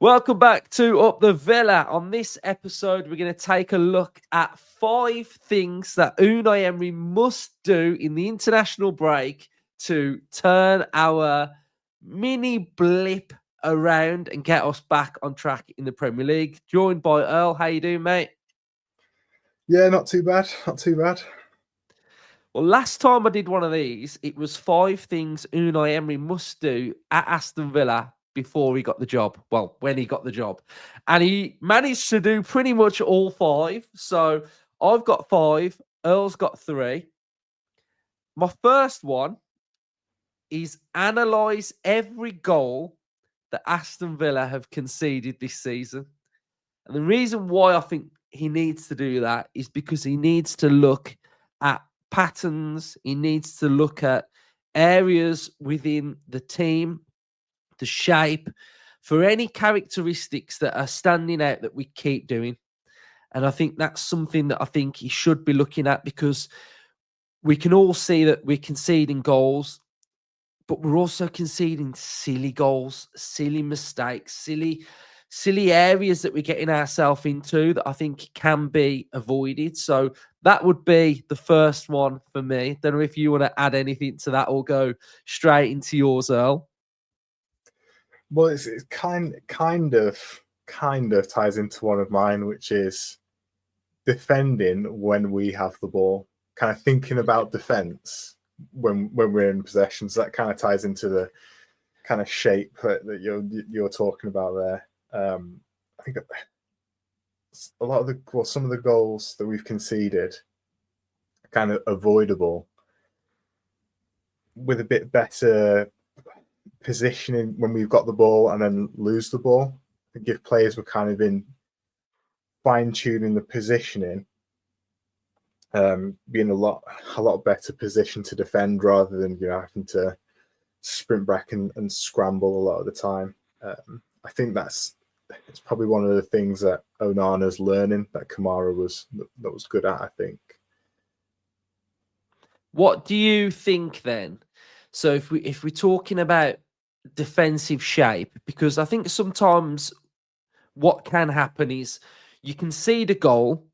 Welcome back to Up the Villa. On this episode, we're going to take a look at 5 things that Unai Emery must do in the international break to turn our mini blip around and get us back on track in the Premier League. Joined by Earl. How you doing, mate? Yeah, not too bad. Not too bad. Well, last time I did one of these, it was 5 things Unai Emery must do at Aston Villa before he got the job. Well, when he got the job. And he managed to do pretty much all 5. So I've got 5. Earl's got 3. My first one is analyse every goal that Aston Villa have conceded this season. And the reason why I think he needs to do that is because he needs to look at patterns. He needs to look at areas within the team, the shape, for any characteristics that are standing out that we keep doing. And I think that's something that I think he should be looking at, because we can all see that we're conceding goals, but we're also conceding silly goals, silly mistakes, silly areas that we're getting ourselves into that I think can be avoided. So that would be the first one for me. Don't know if you want to add anything to that or go straight into yours, Earl. Well, it's kind of ties into one of mine, which is defending when we have the ball. Kind of thinking about defense when we're in possession. So that kind of ties into the kind of shape that you're talking about there. I think a lot of some of the goals that we've conceded are kind of avoidable with a bit better positioning when we've got the ball and then lose the ball. I think if players were kind of in fine-tuning the positioning, being a lot better position to defend rather than having to sprint back and scramble a lot of the time. I think it's probably one of the things that Onana's learning that Kamara was good at, I think. What do you think then? So if we're talking about defensive shape, because I think sometimes what can happen is you concede a goal,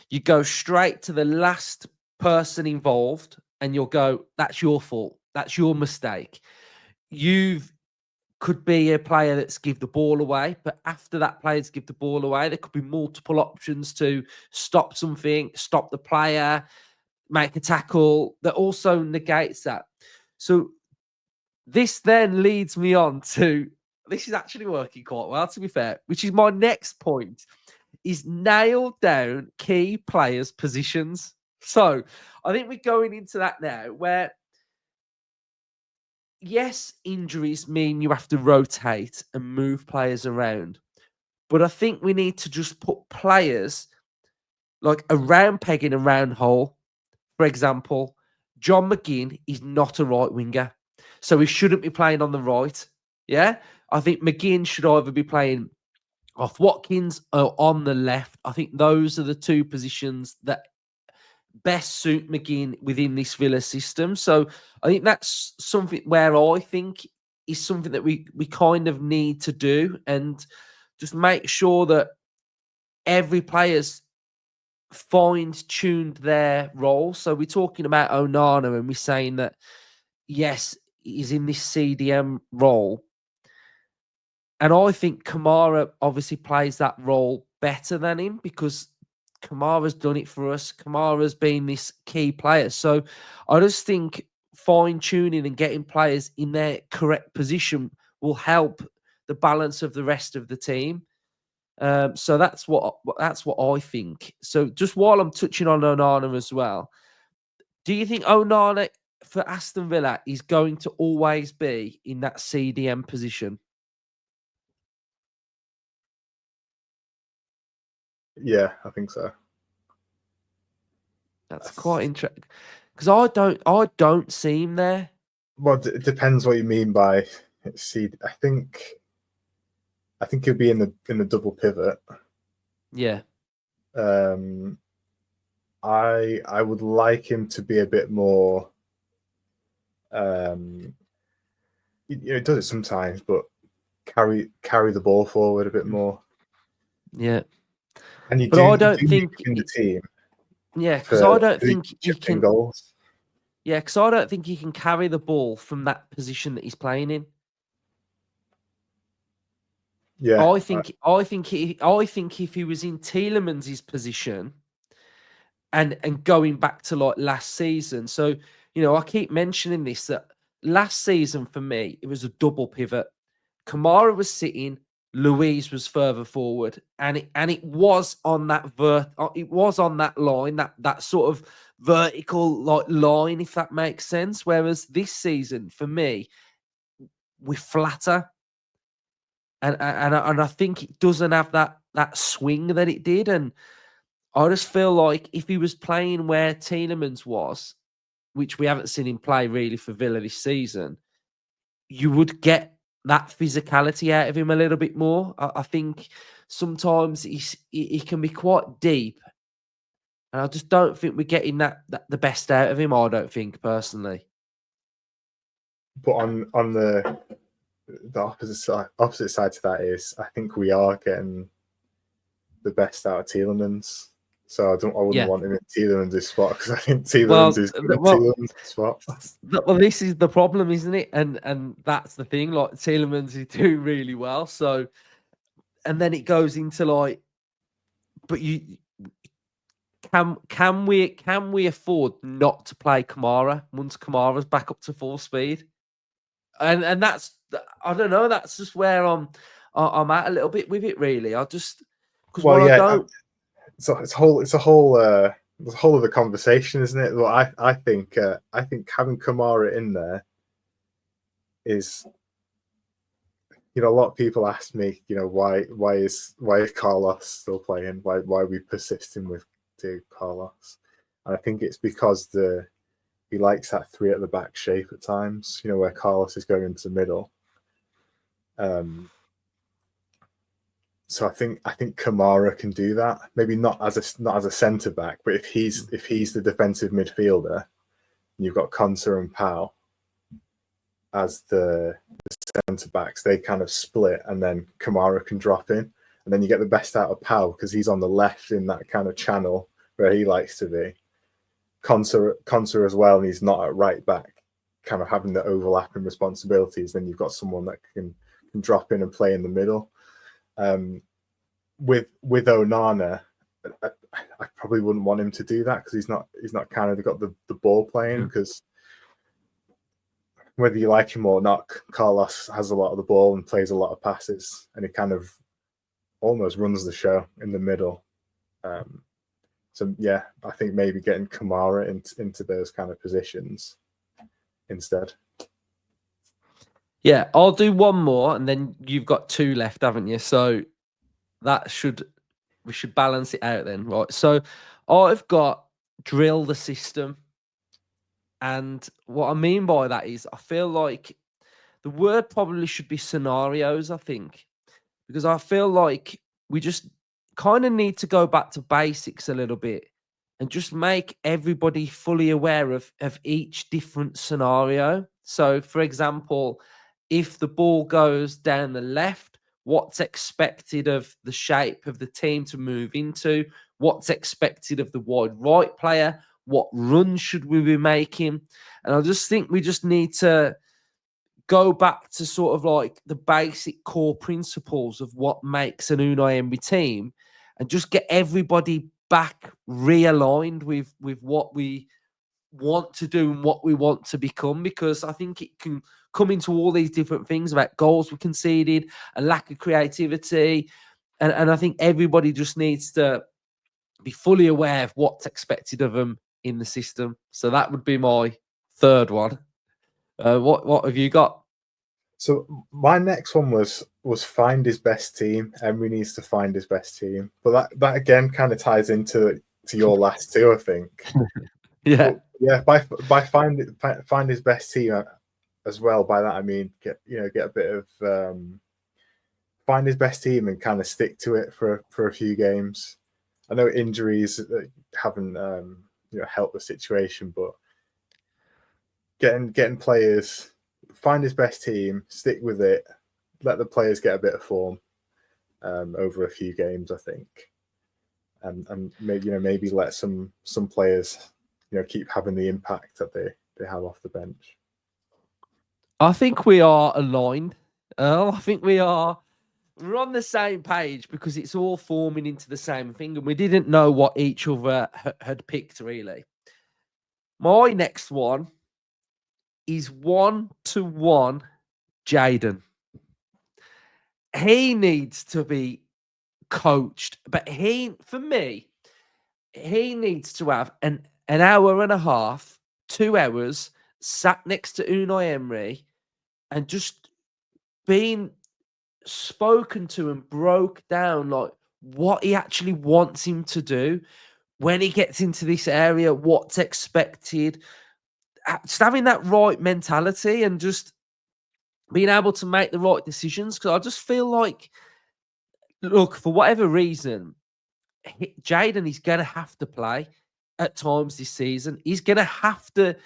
you go straight to the last person involved and you'll go, that's your fault. That's your mistake. Could be a player that's give the ball away, but after that player's give the ball away, there could be multiple options to stop something, stop the player, make a tackle that also negates that. So this then leads me on to, this is actually working quite well, to be fair, which is my next point, is nail down key players' positions. So I think we're going into that now where, yes, injuries mean you have to rotate and move players around. But I think we need to just put players like a round peg in a round hole. For example, John McGinn is not a right winger, so he shouldn't be playing on the right. Yeah, I think McGinn should either be playing off Watkins or on the left. I think those are the 2 positions that best suit McGinn within this Villa system. So I think that's something where I think is something that we kind of need to do, and just make sure that every player's fine-tuned their role. So we're talking about Onana and we're saying that, yes, he's in this CDM role. And I think Kamara obviously plays that role better than him, because Kamara's done it for us. Kamara's been this key player. So I just think fine-tuning and getting players in their correct position will help the balance of the rest of the team. So that's what I think. So just while I'm touching on Onana as well, do you think Onana for Aston Villa is going to always be in that CDM position? Yeah, I think so. That's quite interesting, because I don't see him there. Well, it depends what you mean by seed. I think he'll be in the double pivot. Yeah. I would like him to be a bit more. It does it sometimes, but carry the ball forward a bit more. Yeah, And you but I do don't need think. him in the team Yeah, because for I don't the think he chipping can. goals. Yeah, because I don't think he can carry the ball from that position that he's playing in. Yeah, I think if he was in Tielemans' position and going back to like last season, so I keep mentioning this that last season for me it was a double pivot. Kamara was sitting, Louise was further forward, and it was on that it was on that line, that sort of vertical like line, if that makes sense. Whereas this season for me, we're flatter. And I think it doesn't have that swing that it did. And I just feel like if he was playing where Tielemans was, which we haven't seen him play really for Villa this season, you would get that physicality out of him a little bit more. I think sometimes he can be quite deep, and I just don't think we're getting that the best out of him. I don't think personally. but on the opposite side to that is I think we are getting the best out of Tielemans. So I wouldn't Yeah. want him in Tielemans' spot because I think Tielemans Well, is good at Tielemans' spot. well, this is the problem, isn't it? And that's the thing. Like Tielemans is doing really well, so and then it goes into like, but you can we afford not to play Kamara once Kamara's back up to full speed? And that's I don't know. That's just where I'm at a little bit with it. Really, I just because Well, what I yeah, don't. so it's a whole other conversation, isn't it? Well, I think having Kamara in there is, a lot of people ask me, why is Carlos still playing? Why are we persisting with Carlos? And I think it's because he likes that three at the back shape at times, where Carlos is going into the middle. So I think Kamara can do that. Maybe not as a centre back, but if he's the defensive midfielder, and you've got Konsa and Pau as the centre backs, they kind of split, and then Kamara can drop in, and then you get the best out of Pau because he's on the left in that kind of channel where he likes to be. Konsa as well, and he's not at right back, kind of having the overlapping responsibilities. Then you've got someone that can drop in and play in the middle. With Onana, I probably wouldn't want him to do that because he's not kind of got the ball playing. Because whether you like him or not, Carlos has a lot of the ball and plays a lot of passes, and he kind of almost runs the show in the middle. So yeah, I think maybe getting Kamara into those kind of positions instead. Yeah, I'll do one more, and then you've got two left, haven't you? So we should balance it out then, right? So I've got drill the system, and what I mean by that is I feel like the word probably should be scenarios. I think because I feel like we just kind of need to go back to basics a little bit and just make everybody fully aware of each different scenario. So, for example, if the ball goes down the left, what's expected of the shape of the team to move into? What's expected of the wide right player? What run should we be making? And I just think we just need to go back to sort of like the basic core principles of what makes an Unai Emery team and just get everybody back realigned with what we want to do and what we want to become, because I think it can come into all these different things about goals we conceded, a lack of creativity, and I think everybody just needs to be fully aware of what's expected of them in the system. So that would be my third one. What have you got? So my next one was find his best team. Emery needs to find his best team, but that again kind of ties into your last two, I think. Yeah. But yeah, by find his best team as well. By that I mean get a bit of find his best team and kind of stick to it for a few games. I know injuries haven't helped the situation, but getting players, find his best team, stick with it, the players get a bit of form over a few games, I think, and maybe let some players keep having the impact that they have off the bench. I think we are aligned, Earl. I think we're on the same page because it's all forming into the same thing, and we didn't know what each other had picked really. My next one is 1-1 Jaden. He needs to be coached, but for me, he needs to have an hour and a half, 2 hours sat next to Unai Emery and just being spoken to and broke down like what he actually wants him to do when he gets into this area, what's expected, just having that right mentality and just being able to make the right decisions. Because I just feel like, look, for whatever reason, Jaden is going to have to play at times this season. He's going to have to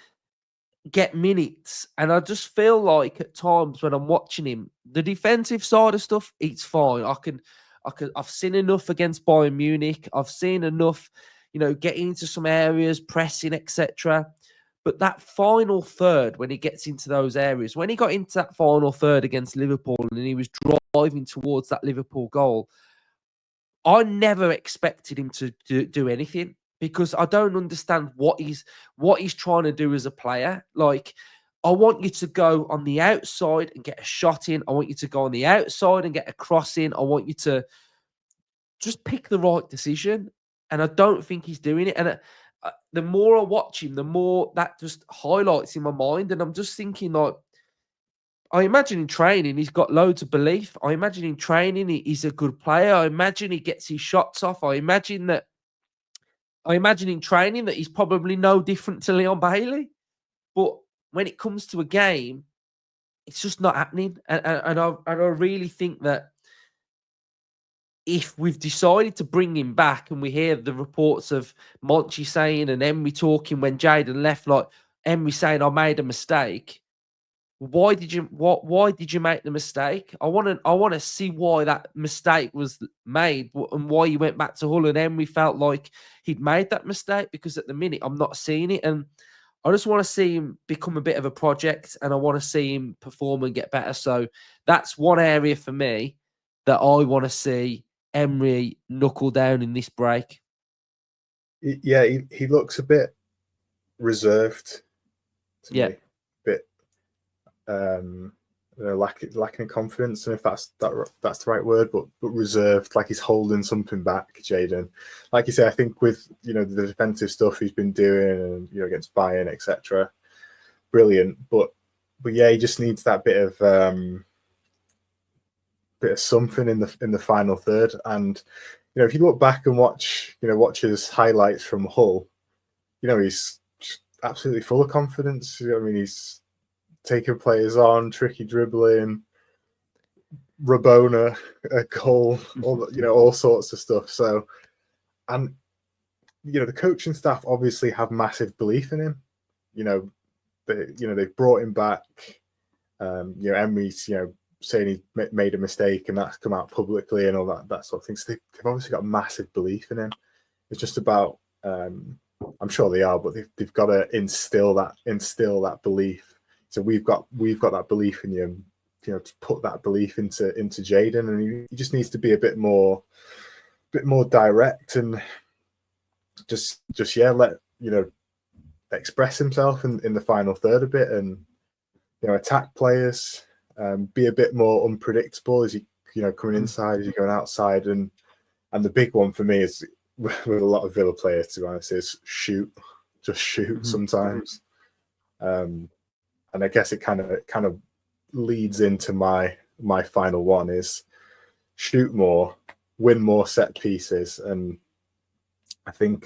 get minutes. And I just feel like at times when I'm watching him, the defensive side of stuff, it's fine. I've seen enough against Bayern Munich. I've seen enough, getting into some areas, pressing, etc. But that final third, when he gets into those areas, when he got into that final third against Liverpool and he was driving towards that Liverpool goal, I never expected him to do anything because I don't understand what he's trying to do as a player. Like, I want you to go on the outside and get a shot in. I want you to go on the outside and get a cross in. I want you to just pick the right decision. And I don't think he's doing it. And the more I watch him, the more that just highlights in my mind. And I'm just thinking, like, I imagine in training, he's got loads of belief. I imagine in training, he's a good player. I imagine he gets his shots off. I imagine in training that he's probably no different to Leon Bailey. But when it comes to a game, it's just not happening. And I really think that if we've decided to bring him back and we hear the reports of Monchi saying and Emery talking when Jaden left, like Emery saying, I made a mistake. Why did you make the mistake? I want to see why that mistake was made and why you went back to Hull and Emery felt like he'd made that mistake, because at the minute I'm not seeing it, and I just want to see him become a bit of a project and I want to see him perform and get better. So that's one area for me that I want to see Emery knuckle down in this break. Yeah, he looks a bit reserved to me. A bit lacking in confidence, and if that's the right word, but reserved, like he's holding something back. Jaden, like you say, I think with the defensive stuff he's been doing and against Bayern, etc., brilliant. But yeah, he just needs that bit of something in the final third. And if you look back and watch his highlights from Hull, he's absolutely full of confidence. I mean, he's taking players on, tricky dribbling, Rabona, a goal, all sorts of stuff. So, and the coaching staff obviously have massive belief in him. They've brought him back. Emery's saying he made a mistake and that's come out publicly and all that sort of thing. So they've obviously got massive belief in him. It's just about I'm sure they are, but they've got to instill that belief. So we've got that belief in you, to put that belief into Jaden, and he just needs to be a bit more direct and just let express himself in the final third a bit, and attack players, be a bit more unpredictable as you coming inside, as you're going outside, and the big one for me is with a lot of Villa players, to be honest, is shoot sometimes. And I guess it kind of leads into my final one is shoot more, win more set pieces, and I think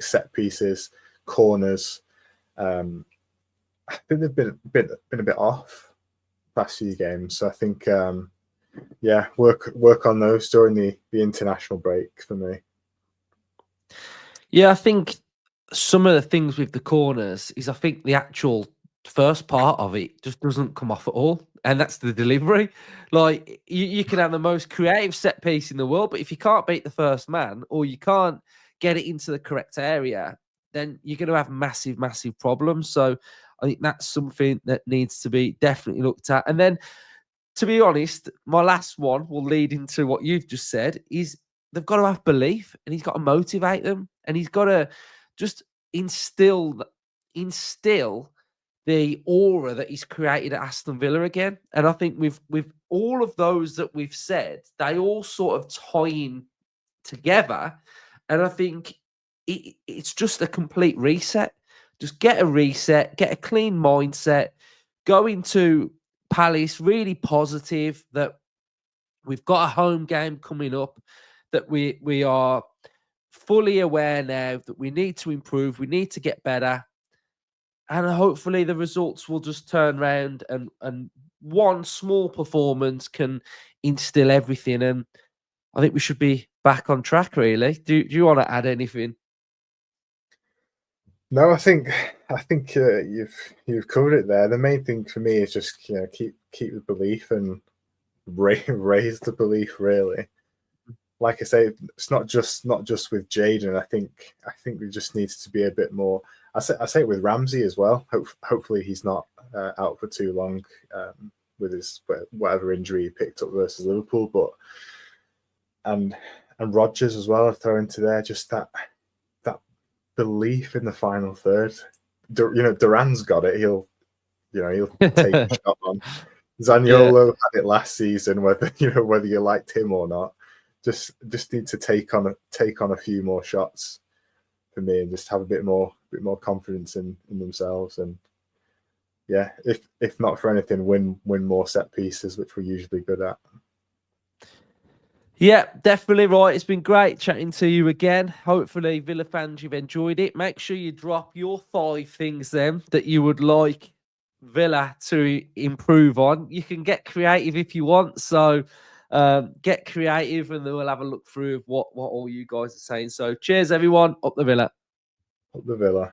set pieces, corners, I think they've been a bit off past few games. So I think work on those during the international break for me. Yeah, I think some of the things with the corners is I think the actual first part of it just doesn't come off at all. And that's the delivery. Like, you can have the most creative set piece in the world, but if you can't beat the first man or you can't get it into the correct area, then you're going to have massive, massive problems. So I think that's something that needs to be definitely looked at. And then, to be honest, my last one will lead into what you've just said is they've got to have belief and he's got to motivate them and he's got to just instill the aura that he's created at Aston Villa again. And I think with all of those that we've said, they all sort of tie in together. And I think it's just a complete reset. Just get a reset, get a clean mindset, go into Palace really positive that we've got a home game coming up, that we are fully aware now that we need to improve, we need to get better. And hopefully the results will just turn around and one small performance can instill everything. And I think we should be back on track, really. Do you want to add anything? No, I think you've covered it there. The main thing for me is just keep the belief and raise the belief. Really, like I say, it's not just with Jaden. I think there just needs to be a bit more. I say it with Ramsey as well. Hopefully he's not out for too long with his whatever injury he picked up versus Liverpool. But and Rodgers as well. I throw into there just that belief in the final third. Duran's got it. He'll take a shot on. Zaniolo had it last season, whether you liked him or not. Just need to take on a few more shots for me, and just have a bit more confidence in themselves. And yeah, if not for anything, win more set pieces, which we're usually good at. Yeah, definitely right. It's been great chatting to you again. Hopefully, Villa fans, you've enjoyed it. Make sure you drop your 5 things then that you would like Villa to improve on. You can get creative if you want. So get creative and then we'll have a look through of what all you guys are saying. So cheers, everyone. Up the Villa. Up the Villa.